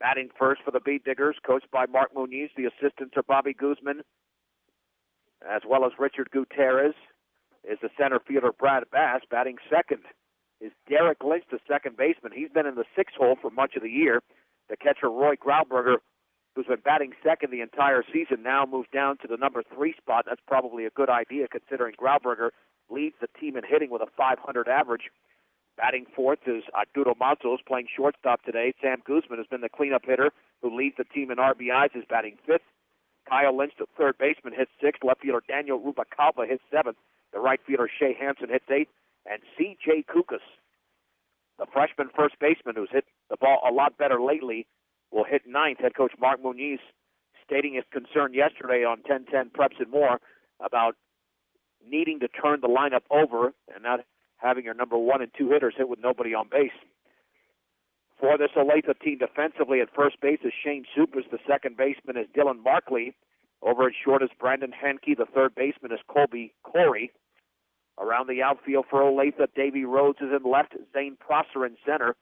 Batting first for the Bead Diggers, coached by Mark Muniz. The assistants are Bobby Guzman, as well as Richard Gutierrez, is the center fielder Brad Bass. Batting second is Derek Lynch, the second baseman. He's been in the sixth hole for much of the year. The catcher, Roy Grauberger, who's been batting second the entire season, now moves down to the number 3 spot. That's probably a good idea considering Grauberger leads the team in hitting with a .500 average. Batting fourth is Arturo Matos, playing shortstop today. Sam Guzman has been the cleanup hitter who leads the team in RBIs, is batting fifth. Kyle Lynch, the third baseman, hits sixth. Left fielder Daniel Rubacalva hits seventh. The right fielder Shea Hampson hits eighth. And C.J. Kukas, the freshman first baseman who's hit the ball a lot better lately, will hit ninth. Head coach Mark Muniz stating his concern yesterday on 1010 Preps and More about needing to turn the lineup over and not having your number 1 and 2 hitters hit with nobody on base. For this Olathe team defensively at first base is Shane Supers. The second baseman is Dylan Markley. Over at short is Brandon Henke. The third baseman is Colby Corey. Around the outfield for Olathe, Davey Rhodes is in left. Zane Prosser in center.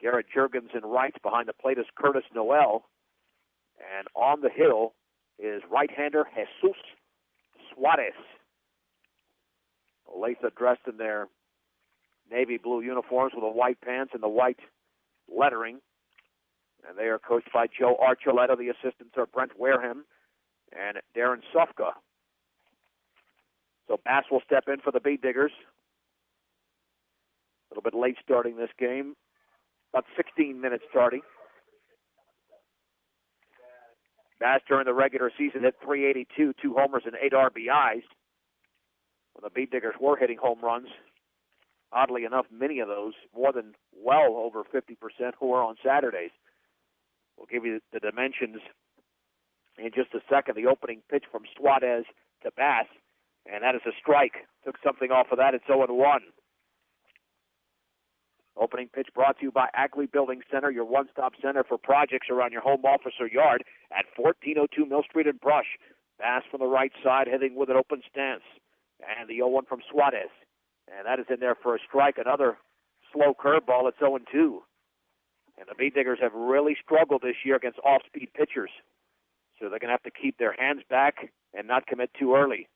Garrett Juergens in right. Behind the plate is Curtis Noel. And on the hill is right-hander Jesus Suarez. Olathe dressed in their navy blue uniforms with the white pants and the white lettering. And they are coached by Joe Archuleta. The assistants are Brent Wareham and Darren Sufka. So Bass will step in for the Bead Diggers. A little bit late starting this game. About 16 minutes starting. Bass during the regular season hit .382, 2 homers and 8 RBIs. When the Bead Diggers were hitting home runs, oddly enough, many of those, more than well over 50%, who were on Saturdays. We'll give you the dimensions in just a second. The opening pitch from Suarez to Bass, and that is a strike. Took something off of that. It's 0-1. Opening pitch brought to you by Ackley Building Center, your one-stop center for projects around your home office or yard at 1402 Mill Street in Brush. Bass from the right side, heading with an open stance. And the 0-1 from Suarez. And that is in there for a strike. Another slow curveball. It's 0-2. And the Bead Diggers have really struggled this year against off-speed pitchers. So they're going to have to keep their hands back and not commit too early.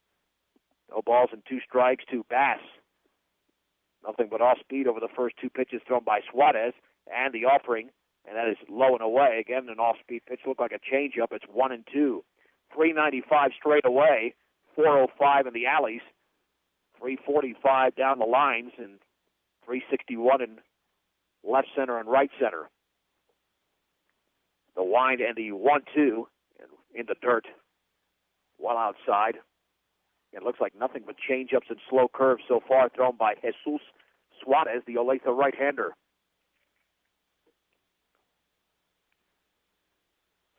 No balls and 2 strikes to Bass. Nothing but off-speed over the first 2 pitches thrown by Suarez. And the offering, and that is low and away. Again, an off-speed pitch. Looked like a changeup. It's 1-2. 395 straight away. 405 in the alleys, 345 down the lines, and 361 in left center and right center. The wind and the 1-2 in the dirt, well outside. It looks like nothing but changeups and slow curves so far thrown by Jesus Suarez, the Olathe right-hander.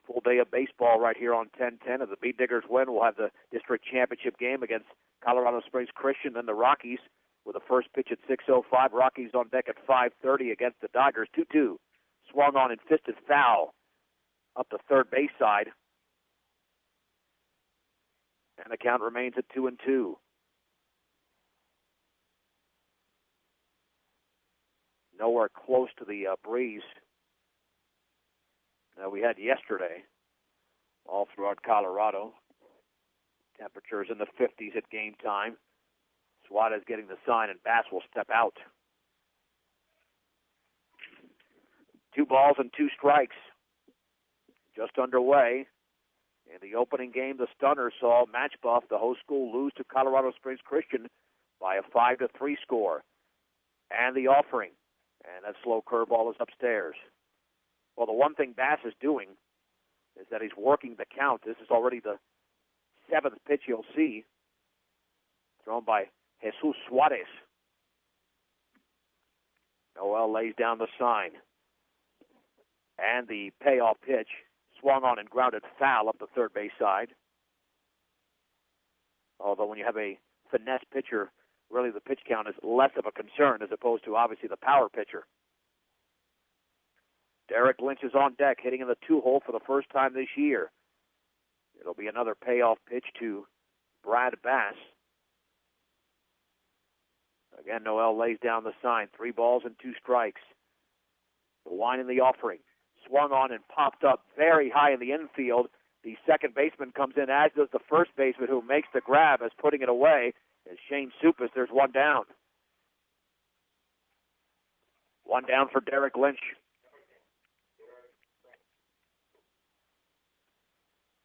Full day of baseball right here on 1010. If the Bead Diggers win, we'll have the district championship game against Colorado Springs Christian, then the Rockies with the first pitch at 6:05. Rockies on deck at 5:30 against the Dodgers. 2-2. Swung on and fisted foul up the third base side. And the count remains at 2-2. Nowhere close to the breeze that we had yesterday all throughout Colorado. Temperatures in the 50s at game time. Suarez getting the sign, and Bass will step out. 2 balls and 2 strikes just underway. In the opening game, the Stunner saw Match Buff, the host school, lose to Colorado Springs Christian by a 5-3 score. And the offering, and that slow curveball is upstairs. Well, the one thing Bass is doing is that he's working the count. This is already the 7th pitch you'll see, thrown by Jesus Suarez. Noel lays down the sign. And the payoff pitch swung on and grounded foul up the third base side. Although when you have a finesse pitcher, really the pitch count is less of a concern as opposed to obviously the power pitcher. Derek Lynch is on deck, hitting in the 2-hole for the first time this year. It'll be another payoff pitch to Brad Bass. Again, Noel lays down the sign. 3 balls and 2 strikes. The line in the offering. swung on and popped up very high in the infield. The second baseman comes in, as does the first baseman, who makes the grab as putting it away. As Shane Supis, there's one down. One down for Derek Lynch.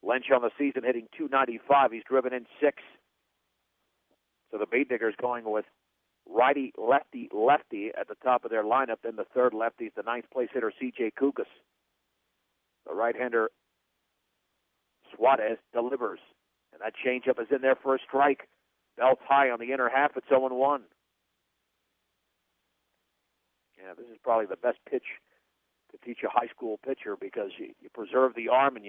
Lynch on the season hitting .295. He's driven in 6. So the Beat Diggers going with righty, lefty, lefty at the top of their lineup. Then the third lefty is the ninth place hitter, C.J. Kukas. The right-hander, Suarez, delivers. And that changeup is in there for a strike. Belt high on the inner half. It's 0-1. Yeah, this is probably the best pitch to teach a high school pitcher, because you preserve the arm, and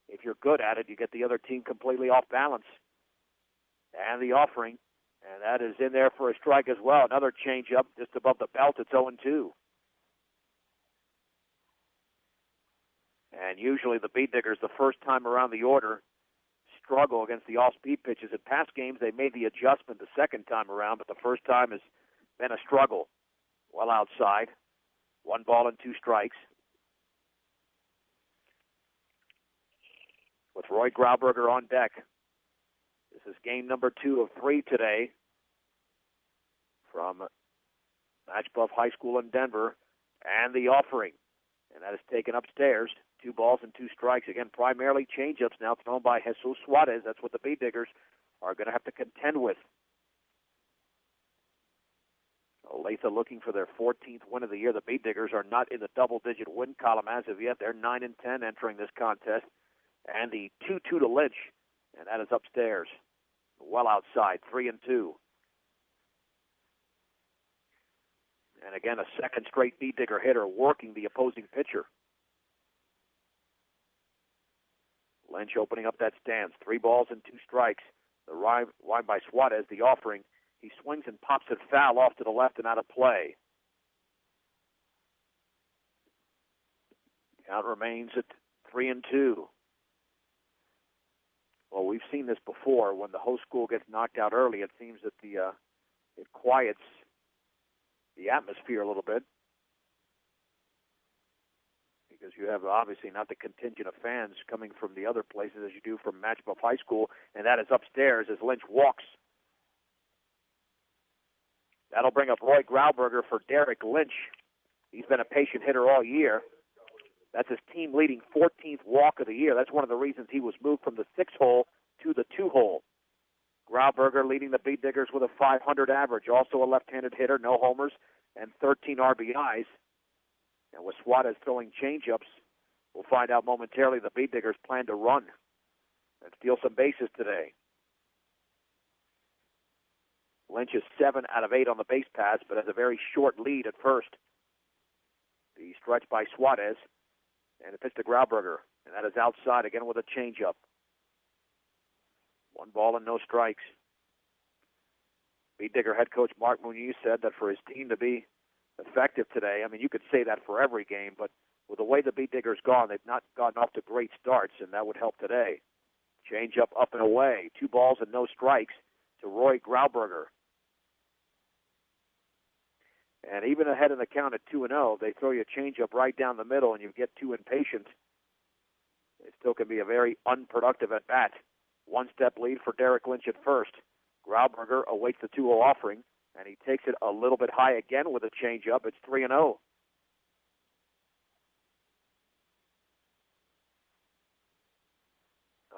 if you're good at it, you get the other team completely off balance. And the offering, and that is in there for a strike as well. Another changeup just above the belt. It's 0-2. And usually the Beat Diggers, the first time around the order, struggle against the off-speed pitches. In past games, they made the adjustment the second time around, but the first time has been a struggle. Well outside. 1 ball and 2 strikes. With Roy Grauberger on deck. This is game number 2 of 3 today from Match Bluff High School in Denver. And the offering. And that is taken upstairs. 2 balls and 2 strikes. Again, primarily changeups now thrown by Jesus Suarez. That's what the Beat Diggers are going to have to contend with. Olathe looking for their 14th win of the year. The Beat Diggers are not in the double-digit win column as of yet. They're 9-10 entering this contest. And the 2-2 to Lynch, and that is upstairs. Well outside, 3-2. And again, a second straight Beat Digger hitter working the opposing pitcher. Lynch opening up that stance. 3 balls and 2 strikes. The line by Suarez, the offering. He swings and pops it foul off to the left and out of play. Count remains at 3-2. Well, we've seen this before. When the host school gets knocked out early, it seems that it quiets the atmosphere a little bit, because you have obviously not the contingent of fans coming from the other places as you do from Match Bluff High School, and that is upstairs as Lynch walks. That'll bring up Roy Grauberger for Derek Lynch. He's been a patient hitter all year. That's his team-leading 14th walk of the year. That's one of the reasons he was moved from the 6-hole to the 2-hole. Grauberger leading the Beat Diggers with a .500 average. Also a left-handed hitter, no homers, and 13 RBIs. And with Suarez throwing changeups, we'll find out momentarily the Beat Diggers plan to run and steal some bases today. Lynch is 7 out of 8 on the base paths, but has a very short lead at first. The stretch by Suarez, and a pitch to Grauberger, and that is outside again with a changeup. 1 ball and no strikes. Beat Digger head coach Mark Muniz said that for his team to be effective today, I mean, you could say that for every game, but with the way the Beat Diggers gone, they've not gotten off to great starts, and that would help today. Changeup up and away. 2 balls and no strikes to Roy Grauberger. And even ahead of the count at 2-0, they throw you a changeup right down the middle and you get too impatient. It still can be a very unproductive at-bat. 1-step lead for Derek Lynch at first. Grauberger awaits the 2-0 offering, and he takes it a little bit high again with a changeup. It's 3-0.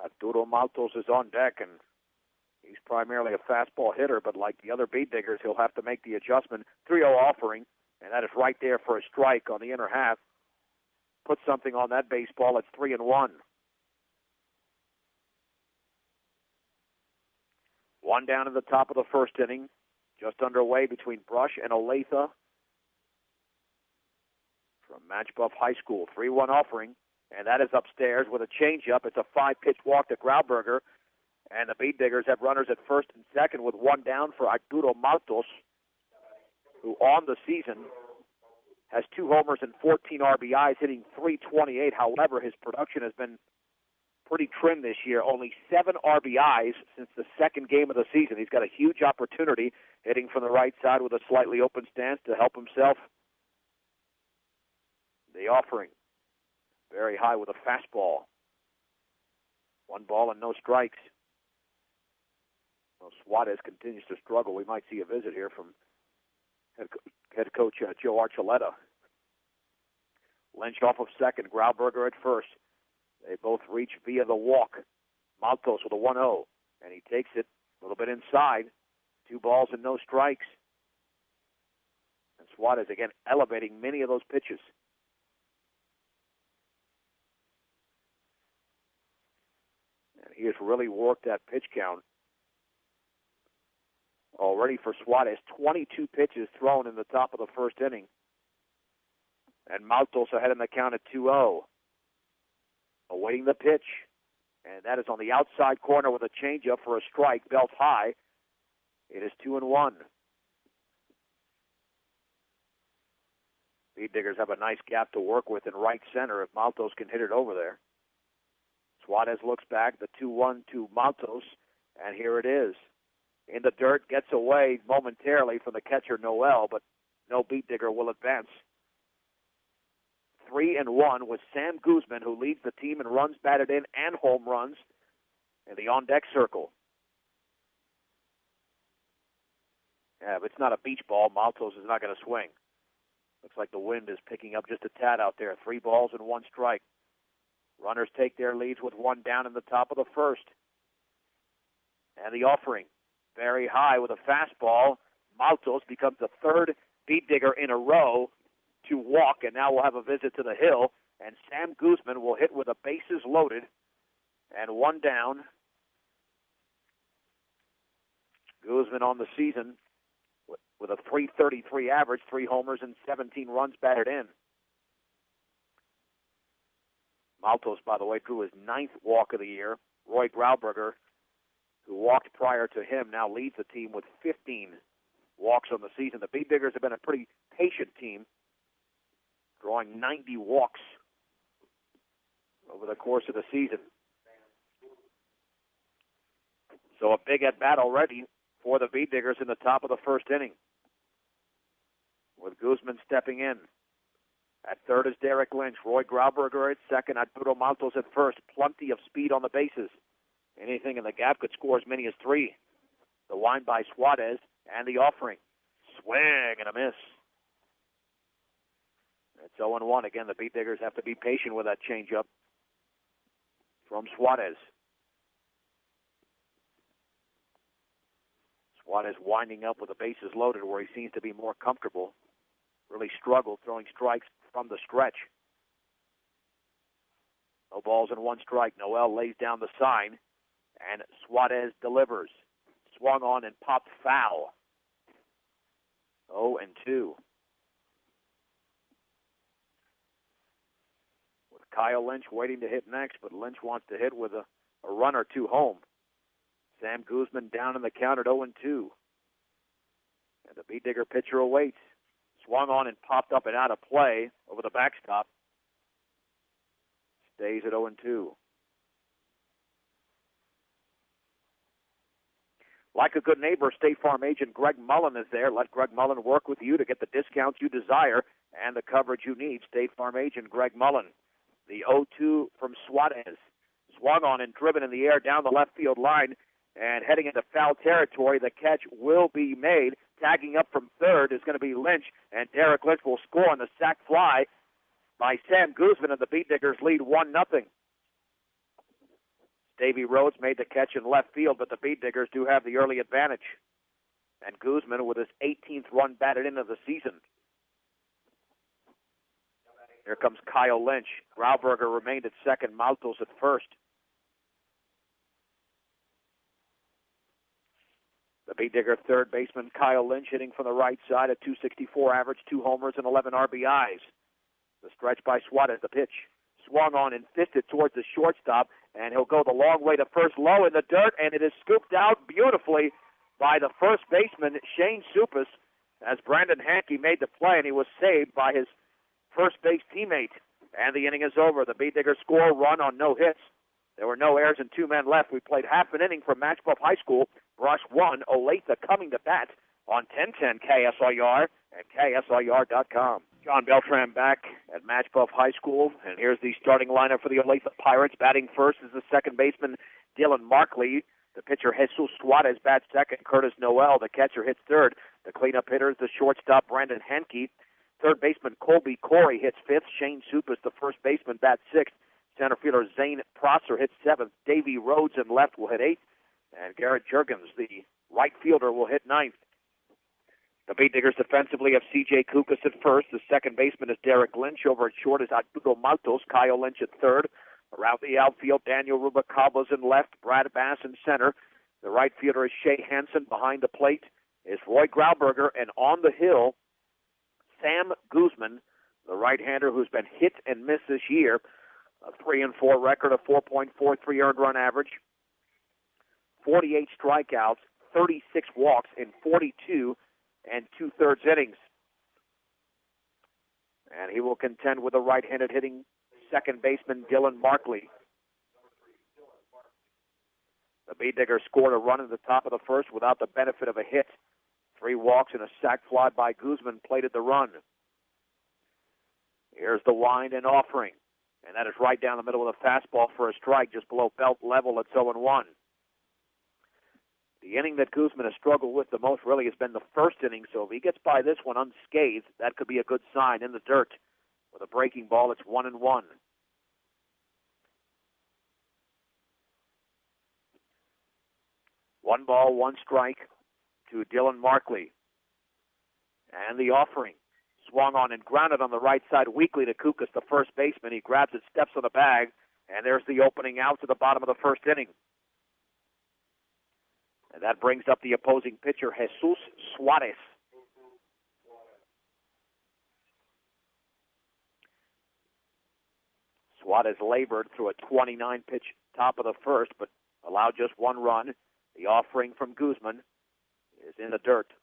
Arturo Maltos is on deck, and he's primarily a fastball hitter, but like the other Beat Diggers, he'll have to make the adjustment. 3-0 offering, and that is right there for a strike on the inner half. Put something on that baseball. It's 3-1. 1 down in the top of the first inning. Just underway between Brush and Olathe from Match Bluff High School. 3-1 offering, and that is upstairs with a changeup. It's a 5-pitch walk to Grauberger. And the Beat Diggers have runners at first and second with 1 down for Arturo Maltos, who on the season has 2 homers and 14 RBIs, hitting .328. However, his production has been pretty trim this year. Only 7 RBIs since the second game of the season. He's got a huge opportunity hitting from the right side with a slightly open stance to help himself. The offering. very high with a fastball. 1 ball and no strikes. Well, Suarez continues to struggle. We might see a visit here from head coach Joe Archuleta. Lynch off of second, Grauberger at first. They both reach via the walk. Maltos with a 1-0, and he takes it a little bit inside. 2 balls and no strikes. And Suarez again elevating many of those pitches. And he has really worked that pitch count. Already for Suarez, 22 pitches thrown in the top of the first inning. And Maltos ahead in the count at 2-0. Awaiting the pitch. And that is on the outside corner with a changeup for a strike, belt high. It is 2-1. Speed Diggers have a nice gap to work with in right center if Maltos can hit it over there. Suarez looks back, the 2-1 to Maltos, and here it is. In the dirt, gets away momentarily from the catcher Noel, but no Beat Digger will advance. 3-1 with Sam Guzman, who leads the team in runs batted in and home runs in the on-deck circle. Yeah, if it's not a beach ball, Maltos is not going to swing. Looks like the wind is picking up just a tad out there. 3 balls and 1 strike. Runners take their leads with 1 down in the top of the first. And the offering, very high with a fastball. Maltos becomes the 3rd Beat Digger in a row to walk, and now we'll have a visit to the hill, and Sam Guzman will hit with the bases loaded and 1 down. Guzman on the season with a .333 average, 3 homers and 17 runs batted in. Maltos, by the way, drew his 9th walk of the year. Roy Grauberger, who walked prior to him, now leads the team with 15 walks on the season. The Beat Diggers have been a pretty patient team, drawing 90 walks over the course of the season. So a big at-bat already for the Beat Diggers in the top of the first inning, with Guzman stepping in. At third is Derek Lynch. Roy Grauberger at second. Arturo Maltos at first. Plenty of speed on the bases. Anything in the gap could score as many as 3. The wind by Suarez and the offering. Swing and a miss. It's 0-1. Again, the Beat Diggers have to be patient with that changeup from Suarez. Suarez winding up with the bases loaded where he seems to be more comfortable. Really struggled throwing strikes from the stretch. No balls and 1 strike. Noel lays down the sign, and Suarez delivers. Swung on and popped foul. 0-2. With Kyle Lynch waiting to hit next, but Lynch wants to hit with a run or 2 home. Sam Guzman down in the count at 0-2. And the Beat Digger pitcher awaits. Swung on and popped up and out of play over the backstop. Stays at 0-2. Like a good neighbor, State Farm agent Greg Mullen is there. Let Greg Mullen work with you to get the discounts you desire and the coverage you need. State Farm agent Greg Mullen. The 0-2 from Suarez. Swung on and driven in the air down the left field line and heading into foul territory. The catch will be made. Tagging up from third is going to be Lynch, and Derek Lynch will score on the sac fly by Sam Guzman, and the Beat Diggers lead 1-0. Davey Rhodes made the catch in left field, but the Beat Diggers do have the early advantage. And Guzman with his 18th run batted in of the season. Here comes Kyle Lynch. Grauberger remained at second, Maltos at first. The Beat Digger third baseman Kyle Lynch hitting from the right side at .264 average, 2 homers and 11 RBIs. The stretch by Suarez, the pitch. Swung on and fisted towards the shortstop, and he'll go the long way to first, low in the dirt, and it is scooped out beautifully by the first baseman, Shane Suppas, as Brandon Hankey made the play, and he was saved by his first base teammate. And the inning is over. The Beat Diggers score a run on no hits. There were no errors and 2 men left. We played half an inning from Match Bluff High School. Brush 1, Olathe coming to bat on 1010 KSIR and KSIR.com. John Beltran back at Match Buff High School, and here's the starting lineup for the Olathe Pirates. Batting first is the second baseman, Dylan Markley. The pitcher, Jesus Suarez, bats second. Curtis Noel, the catcher, hits third. The cleanup hitter is the shortstop, Brandon Henke. Third baseman, Colby Corey, hits fifth. Shane Soup is the first baseman, bats sixth. Center fielder, Zane Prosser, hits seventh. Davey Rhodes in left will hit eighth. And Garrett Jurgens, the right fielder, will hit ninth. The Beat Diggers defensively have C.J. Kukas at first. The second baseman is Derek Lynch. Over at short is Arturo Maltos. Kyle Lynch at third. Around the outfield, Daniel Rubalcaba's in left. Brad Bass in center. The right fielder is Shea Hansen. Behind the plate is Roy Grauberger. And on the hill, Sam Guzman, the right-hander who's been hit and miss this year. A 3-4 record, a 4.43 earned run average. 48 strikeouts, 36 walks in 42 and 2/3 innings. And he will contend with the right-handed hitting second baseman Dylan Markley. The Beat Diggers scored a run in the top of the first without the benefit of a hit. 3 walks and a sac fly by Guzman plated the run. Here's the wind and offering. And that is right down the middle of the fastball for a strike just below belt level at 0-1. The inning that Guzman has struggled with the most really has been the first inning, so if he gets by this one unscathed, that could be a good sign. In the dirt with a breaking ball, it's 1-1. One ball, one strike to Dylan Markley. And the offering. Swung on and grounded on the right side weakly to Kukas, the first baseman. He grabs it, steps on the bag, and there's the opening out to the bottom of the first inning. And that brings up the opposing pitcher, Jesus Suarez. Suarez labored through a 29-pitch top of the first, but allowed just one run. The offering from Guzman is in the dirt.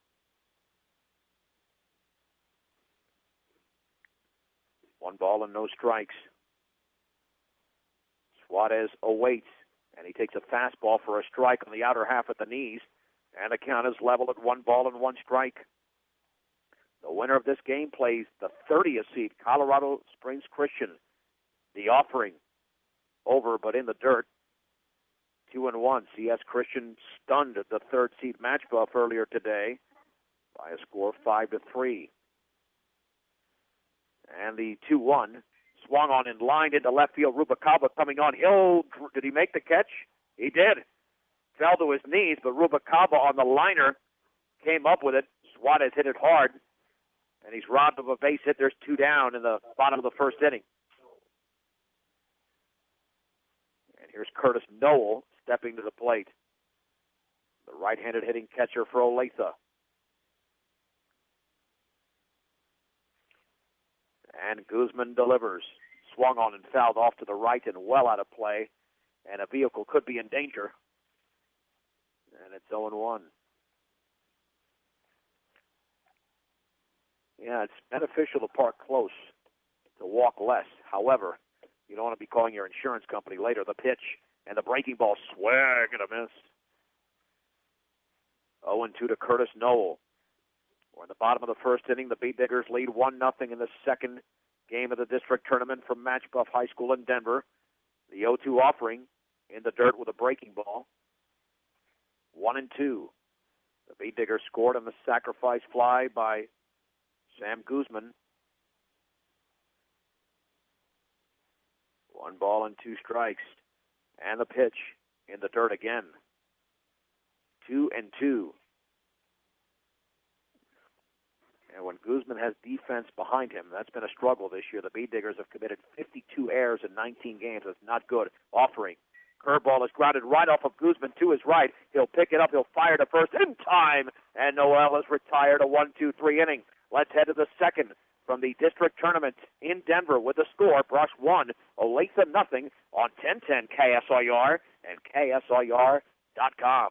One ball and no strikes. Suarez awaits, and he takes a fastball for a strike on the outer half at the knees, and the count is level at 1 ball and 1 strike. The winner of this game plays the 30th seed, Colorado Springs Christian. The offering over, but in the dirt. 2-1. CS Christian stunned the third seed Match Buff earlier today by a score of 5-3. And the 2-1 swung on and lined into left field. Rubalcaba coming on. Did he make the catch? He did. Fell to his knees, but Rubalcaba on the liner came up with it. Suarez hit it hard, and he's robbed of a base hit. There's 2 down in the bottom of the first inning. And here's Curtis Noel stepping to the plate. The right-handed hitting catcher for Olathe. And Guzman delivers. Swung on and fouled off to the right and well out of play. And a vehicle could be in danger. And it's 0-1. Yeah, it's beneficial to park close, to walk less. However, you don't want to be calling your insurance company later. The pitch and the breaking ball, swing and a miss. 0-2 to Curtis Noel. We're in the bottom of the first inning. The Beat Diggers lead 1-0 in the second game of the district tournament from Match Buff High School in Denver. The 0-2 offering in the dirt with a breaking ball. 1-2. The Beat Diggers scored on the sacrifice fly by Sam Guzman. 1 ball and 2 strikes. And the pitch in the dirt again. 2-2. And when Guzman has defense behind him, that's been a struggle this year. The Beat Diggers have committed 52 errors in 19 games. That's not good. Offering. Curveball is grounded right off of Guzman to his right. He'll pick it up. He'll fire to first in time. And Noel is retired. A 1-2-3 inning. Let's head to the second from the district tournament in Denver with the score. Brush 1, Olathe 0 on 1010 KSIR and KSIR.com.